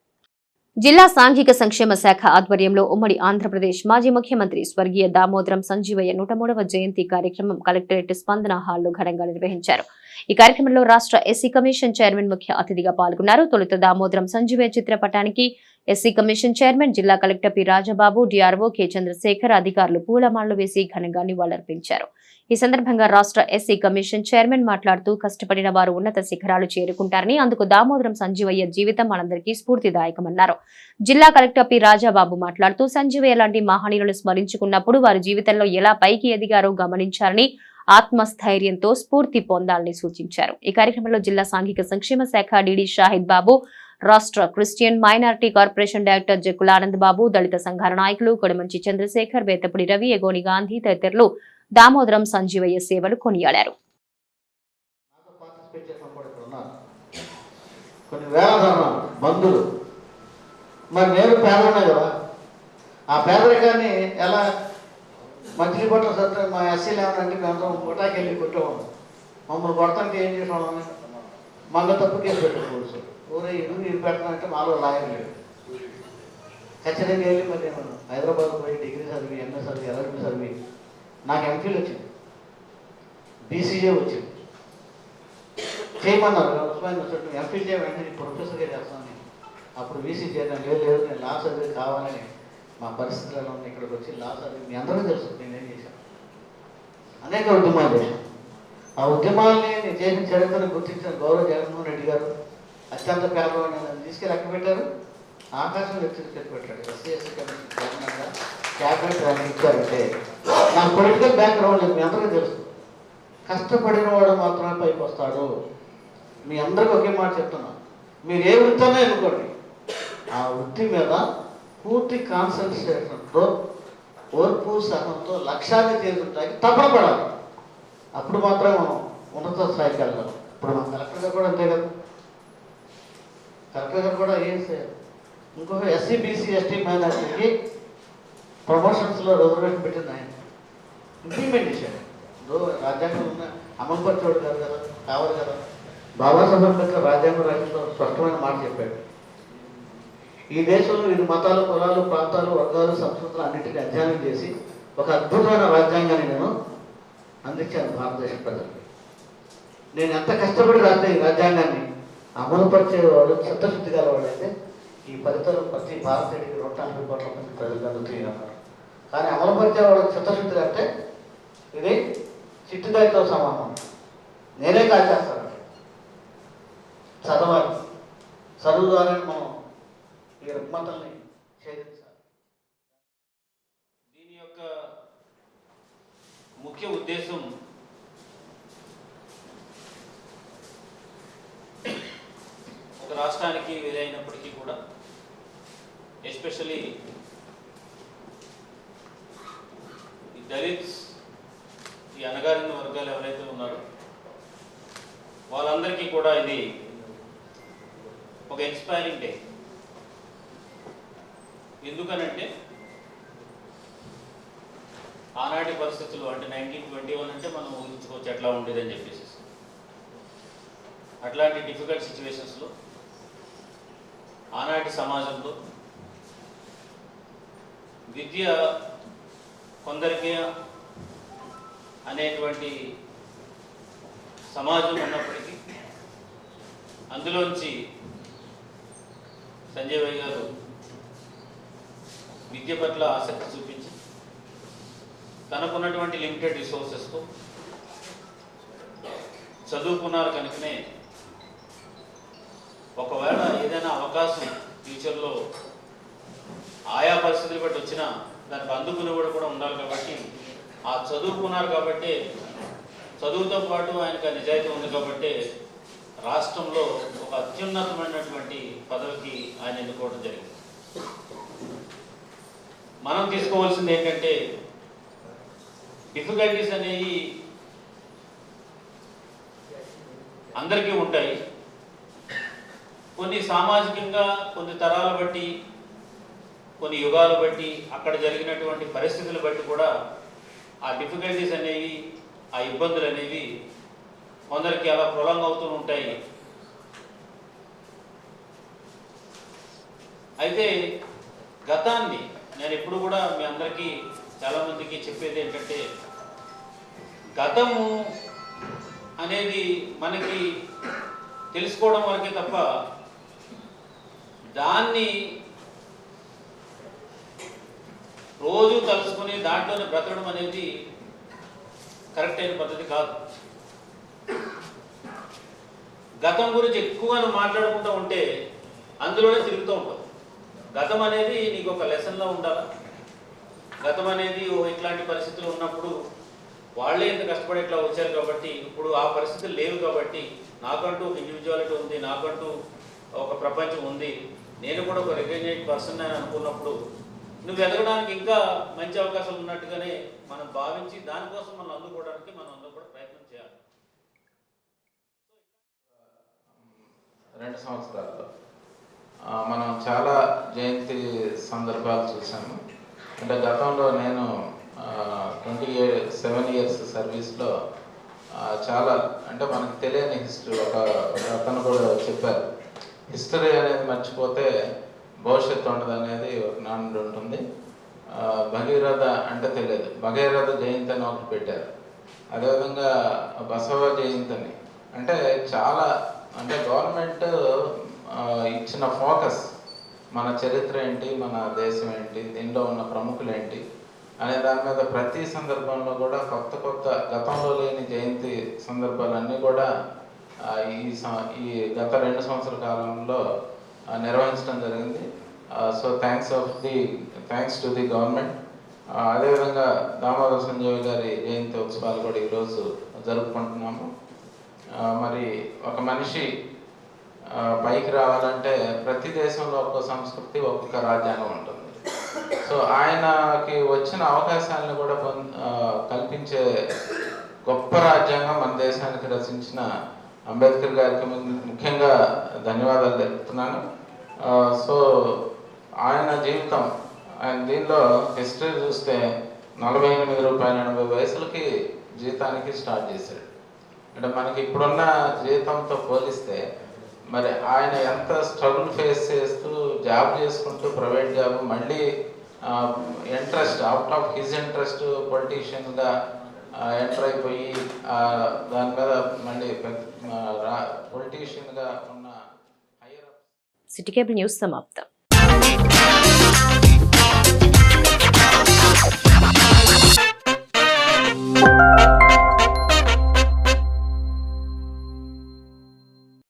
జిల్లా సాంఘిక సంక్షేమ శాఖ ఆధ్వర్యంలో ఉమ్మడి ఆంధ్రప్రదేశ్ మాజీ ముఖ్యమంత్రి స్వర్గీయ దామోదరం సంజీవయ్య 103వ జయంతి కార్యక్రమం కలెక్టరేట్ స్పందన హాల్లో ఘనంగా నిర్వహించారు. ఈ కార్యక్రమంలో రాష్ట్ర ఎస్సీ కమిషన్ చైర్మన్ ముఖ్య అతిథిగా పాల్గొన్నారు. తొలుత దామోదరం సంజీవయ్య చిత్రపటానికి ఎస్సీ కమిషన్ చైర్మన్ జిల్లా collector P Rajababu, DRO K Chandrashekar అధికారులు పూలమాలలు వేసి ఘనంగా నివాళులర్పించారు. ఈ సందర్భంగా రాష్ట్ర ఎస్సీ కమిషన్ చైర్మన్ మాట్లాడుతూ కష్టపడిన వారు ఉన్నత శిఖరాలు చేరుకుంటారని, అందుకు దామోదరం సంజీవయ్య జీవితం మనందరికీ స్ఫూర్తిదాయకమన్నారు. జిల్లా కలెక్టర్ పి రాజబాబు మాట్లాడుతూ సంజీవయ్య లాంటి మహనీయులను స్మరించుకున్నప్పుడు వారి జీవితంలో ఎలా పైకి ఎదిగారో గమనించాలని, ఆత్మస్థైర్యంతో స్ఫూర్తి పొందాలని సూచించారు. ఈ కార్యక్రమంలో జిల్లా సాంఘిక సంక్షేమ శాఖ డిడి షాహిద్ బాబు, రాష్ట్ర Christian minority corporation director Jakkula Anand Babu, దళిత సంఘాల నాయకులు కొడమంచి చంద్రశేఖర్, వేతపుడి రవి, ఎగోని గాంధీ తదితరులు దామోదరం సంజీవయ్య సేవలు కొనియాడారు. కొన్ని వేల బంధువులు మరి నేను పేదనే కదా, ఆ పేదరికాన్ని ఎలా మంచి పట్ల సత్తా మా ఎస్సీలు ఏమనంటే మేము పుటాకెళ్ళి కొట్టేవాళ్ళం. మమ్మల్ని కొడతానికి ఏం చేసేవాళ్ళని మళ్ళీ తప్పు కేసు పెట్టుకోవచ్చు. ఊరే ఇల్లు పెట్టాలంటే మాలో లాయర్ లేడు. ఖచ్చితంగా వెళ్ళి మరి నేను హైదరాబాద్ పోయి డిగ్రీ చదివి, ఎంఏ చదివి, ఎల్ఎల్బీ చదివి నాకు ఎంఫిల్ వచ్చింది, బీసీఏ వచ్చింది. చేయమన్నారు ఎంఫిల్ చేయమని ప్రొఫెసర్గా చేస్తాను. అప్పుడు బీసీ చేయడం లేదు, నేను లా చదివి కావాలని మా పరిస్థితులలో ఉన్న ఇక్కడికి వచ్చి లా చదివి మీ అందరూ తెలుసు నేనేం చేశాను. అనేక ఉద్యమాలు చేశాను. ఆ ఉద్యమాల్ని నేను చేసిన చరిత్రను గుర్తించిన గౌరవ జగన్మోహన్ రెడ్డి గారు అత్యంత పేదవాడిని నన్ను తీసుకెళ్ళి ఎక్కడ పెట్టారు, ఆకాశం ఎత్తుకెళ్ళి పెట్టాడు. ఎస్సీ ఎస్సీ కమిషన్ చైర్మన్గా క్యాబినెట్ ర్యాంక్ ఇచ్చారంటే నా పొలిటికల్ బ్యాక్గ్రౌండ్ మీ అందరికీ తెలుసు. కష్టపడిన వాడు మాత్రమే పైకి వస్తాడు. మీ అందరికీ ఒకే మాట చెప్తున్నా, మీరు ఏ వృత్తినే ఎన్నుకోండి, ఆ వృత్తి మీద పూర్తి కాన్సన్ట్రేషన్తో, ఓర్పు సహనంతో లక్ష్యాన్ని చేరుకుంటానికి తపన పడాలి. అప్పుడు మాత్రం మనం ఉన్నత స్థాయికి వెళ్ళాలి. ఇప్పుడు మన కలెక్టర్ గారు కూడా అంతే కదా, కలెక్టర్ గారు కూడా ఏం చేయాలి. ఇంకొక ఎస్సీ బీసీ ఎస్టీ మైనారిటీకి ప్రమోషన్స్లో రిజర్వేషన్ పెట్టింది ఆయన ఇంప్లిమెంట్ చేశాడు. రాజ్యాంగంలో ఉన్న అమలుపరిచేవాడు కాదు కదా, కావాలి కదా. బాబాసాహెబ్ అంబేద్కర్ రాజ్యాంగం రాజ్యంలో స్పష్టమైన మాట చెప్పాడు, ఈ దేశంలో ఇది మతాలు, కులాలు, ప్రాంతాలు, వర్గాలు, సంస్కృతులు అన్నింటినీ అధ్యయనం చేసి ఒక అద్భుతమైన రాజ్యాంగాన్ని నేను అందించాను భారతదేశ ప్రజలకు. నేను ఎంత కష్టపడి రాస్తే ఈ రాజ్యాంగాన్ని అమలుపరిచేవాడు చిత్తశుద్ధి గలవాడైతే ఈ ఫలితాలు ప్రతి భారతీయుడికి 140 కోట్ల మంది ప్రజలు అందుతున్నారు. కానీ అమలుపరిచేవాడు చిత్తశుద్ధి అంటే ఇది చిట్టుదాయితో సమానం. నేనే కాల్చేస్తాను. చదవాలి, చదువు ద్వారా మనం ఈ రుగ్మతల్ని ఛేదించాలి. దీని యొక్క ముఖ్య ఉద్దేశం ఒక రాష్ట్రానికి వీలైనప్పటికీ కూడా ఎస్పెషలీ ఈ దళిత్స్, ఈ అణగారిన వర్గాలు ఎవరైతే ఉన్నారో వాళ్ళందరికీ కూడా ఇది ఒక ఇన్స్పైరింగ్ డే. ఎందుకనంటే ఆనాటి పరిస్థితులు అంటే 1921 అంటే మనం ఊహించుకోవచ్చు ఎట్లా ఉండేదని చెప్పేసి. అట్లాంటి డిఫికల్ట్ సిచ్యువేషన్స్లో ఆనాటి సమాజంలో విద్య కొందరికి అనేటువంటి సమాజం ఉన్నప్పటికీ అందులోంచి సంజీవయ్య గారు విద్య పట్ల ఆసక్తి చూపించి తనకున్నటువంటి లిమిటెడ్ రిసోర్సెస్తో చదువుకున్నారు. కనుకనే ఒకవేళ ఏదైనా అవకాశం ఫ్యూచర్లో ఆయా పరిస్థితులు బట్టి వచ్చినా దానికి అందుకునేవాడు కూడా ఉండాలి. కాబట్టి ఆ చదువుకున్నారు కాబట్టి చదువుతో పాటు ఆయనకు నిజాయితీ ఉంది కాబట్టి రాష్ట్రంలో ఒక అత్యున్నతమైనటువంటి పదవికి ఆయన ఎన్నుకోవడం జరిగింది. మనం తీసుకోవాల్సింది ఏంటంటే డిఫికల్టీస్ అనేవి అందరికీ ఉంటాయి. కొన్ని సామాజికంగా కొన్ని తరాల బట్టి, కొన్ని యుగాలు బట్టి, అక్కడ జరిగినటువంటి పరిస్థితులు బట్టి కూడా ఆ డిఫికల్టీస్ అనేవి, ఆ ఇబ్బందులు అనేవి కొందరికి అలా ప్రొలాంగ్ అవుతూ ఉంటాయి. అయితే గతాన్ని నేను ఎప్పుడు కూడా మీ అందరికీ చాలామందికి చెప్పేది ఏంటంటే, గతము అనేది మనకి తెలుసుకోవడం వరకే తప్ప దాన్ని రోజు తలుసుకొని దాంట్లోనే బ్రతకడం అనేది కరెక్ట్ అయిన పద్ధతి కాదు. గతం గురించి ఎక్కువగా మాట్లాడుకుంటూ ఉంటే అందులోనే తిరుగుతూ ఉంటాం. గతం అనేది నీకు ఒక లెసన్లో ఉండాలి. గతం అనేది ఇట్లాంటి పరిస్థితులు ఉన్నప్పుడు వాళ్ళే ఇంత కష్టపడి ఇట్లా వచ్చారు కాబట్టి, ఇప్పుడు ఆ పరిస్థితులు లేవు కాబట్టి నాకంటూ ఒక ఇండివిజువాలిటీ ఉంది, నాకంటూ ఒక ప్రపంచం ఉంది, నేను కూడా ఒక రికగ్నైజ్డ్ పర్సన్ అని అనుకున్నప్పుడు నువ్వు ఎదగడానికి ఇంకా మంచి అవకాశాలు ఉన్నట్టుగానే మనం భావించి దానికోసం మనం అందుకోవడానికి మనం అందరూ కూడా ప్రయత్నం చేయాలి. 2 సంవత్సరాల్లో మనం చాలా జయంతి సందర్భాలు చూసాము. అంటే గతంలో నేను 27 ఇయర్స్ సర్వీస్లో చాలా, అంటే మనకు తెలియని హిస్టరీ, ఒక అతను కూడా చెప్పారు, హిస్టరీ అనేది మర్చిపోతే భవిష్యత్తు ఉండదు అనేది ఒక నానుడి ఉంటుంది. భగీరథ అంటే తెలియదు, భగీరథ జయంతి అని ఒకటి పెట్టారు. అదేవిధంగా బసవ జయంతి అని, అంటే చాలా, అంటే గవర్నమెంట్ ఇచ్చిన ఫోకస్ మన చరిత్ర ఏంటి, మన దేశం ఏంటి, దీనిలో ఉన్న ప్రముఖులు ఏంటి అనే దాని మీద ప్రతి సందర్భంలో కూడా కొత్త కొత్త గతంలో లేని జయంతి సందర్భాలన్నీ కూడా ఈ గత 2 సంవత్సరాల కాలంలో నిర్వహించడం జరిగింది. So thanks to the government. అదేవిధంగా దామోదర సంజయ్ గారి జయంతి ఉత్సవాలు కూడా ఈరోజు జరుపుకుంటున్నాము. మరి ఒక మనిషి పైకి రావాలంటే ప్రతి దేశంలో ఒక్కొక్క సంస్కృతి, ఒక్కొక్క రాజ్యాంగం ఉంటుంది. సో ఆయనకి వచ్చిన అవకాశాలను కూడా కల్పించే గొప్ప రాజ్యాంగం మన దేశానికి రచించిన అంబేద్కర్ గారికి ముఖ్యంగా ధన్యవాదాలు తెలుపుతున్నాను. సో ఆయన జీవితం, ఆయన దీనిలో హిస్టరీ చూస్తే 48 రూపాయల 80 పైసలకి జీతానికి స్టార్ట్ చేశాడు. అంటే మనకి ఇప్పుడున్న జీతంతో పోలిస్తే మరి ఆయన ఎంత స్ట్రగుల్ ఫేస్ చేస్తూ జాబ్ చేసుకుంటూ, ప్రైవేట్ జాబ్, మళ్ళీ interest, out of his interest పొలిటీషియన్గా ఎంటర్ అయిపోయి దాని మీద మళ్ళీ పొలిటీషియన్గా ఉన్న సిటీ కేబుల్ న్యూస్ సమాప్తం.